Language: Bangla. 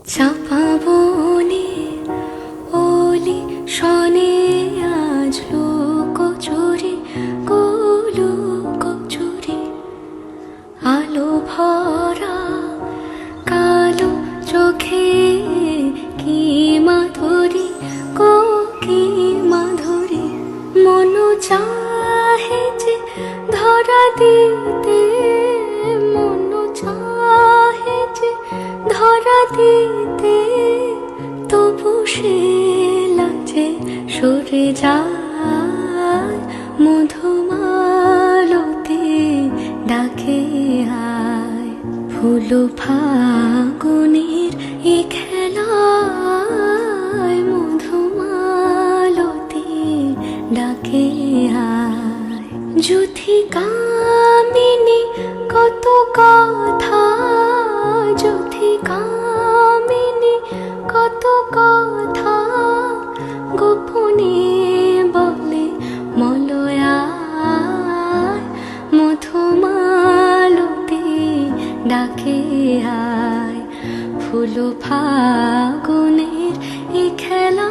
চাপা বনে ওলি শনে আজ লোক চুরি গোলোক চুরি আলো ভরা কালো চোখে কি মাধুরী কি মাধুরী মন চাহে যে ধরা দিতে মন চাহে যে ধরা দিতে তবু সে লাজে সরে যায় মধুমালতি ডাকে আয় ফুল ফাগুনের এ খেলায় মধুমালতি ডাকে আয় যুথি কামিনী কত কথা যুথি কামিনী কত কথা গোপনে বলে মলয়ায় মধুমালতি ডাকে আয় ফুল ফাগুনের এ খেলা